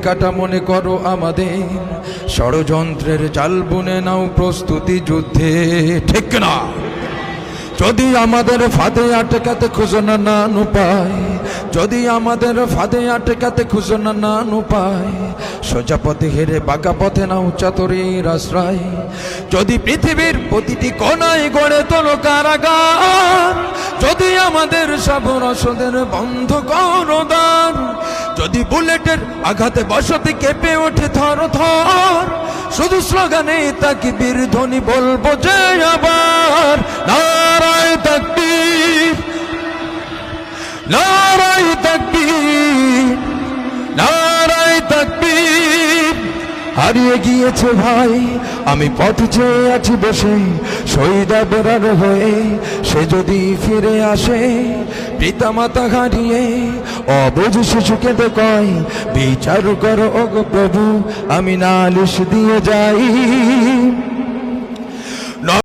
কাটা মনে করো আমাদের ষড়যন্ত্রের জাল বুনে নাও প্রস্তুতি যুদ্ধে, ঠিক না? যদি আমাদের ফাঁদে আটকাতে খুঁজো না নান উপায়, যদি আমাদের ফাঁদে আটকাতে খুঁজো না নান উপায়, সোজা পথে হেরে বাঁকা পথে নাও চাতুরীর আশ্রয়। যদি পৃথিবীর প্রতিটি কোণায় গড়ে তোলো কারাগার, যদি আমাদের সব রসদের বন্ধ করো দ্বার, যদি বুলেটের আঘাতে বসতি কেঁপে ওঠে থর থর, শুধু স্লোগানে তাকবীর ধ্বনি বলবো যে আবার নারায়ে তাকবীর, নারায়ে তাকবীর, নারায়ে তাকবীর। হারিয়ে গিয়েছে ভাই, আমি পথ চেয়ে আছি বসে শহীদ আবরার হয়ে, সে যদি ফিরে আসে পিতা মাতা হারিয়ে, অবুঝ শিশুকে তো কয় বিচার করো ওগো প্রভু, আমি নালিশ দিয়ে যাই।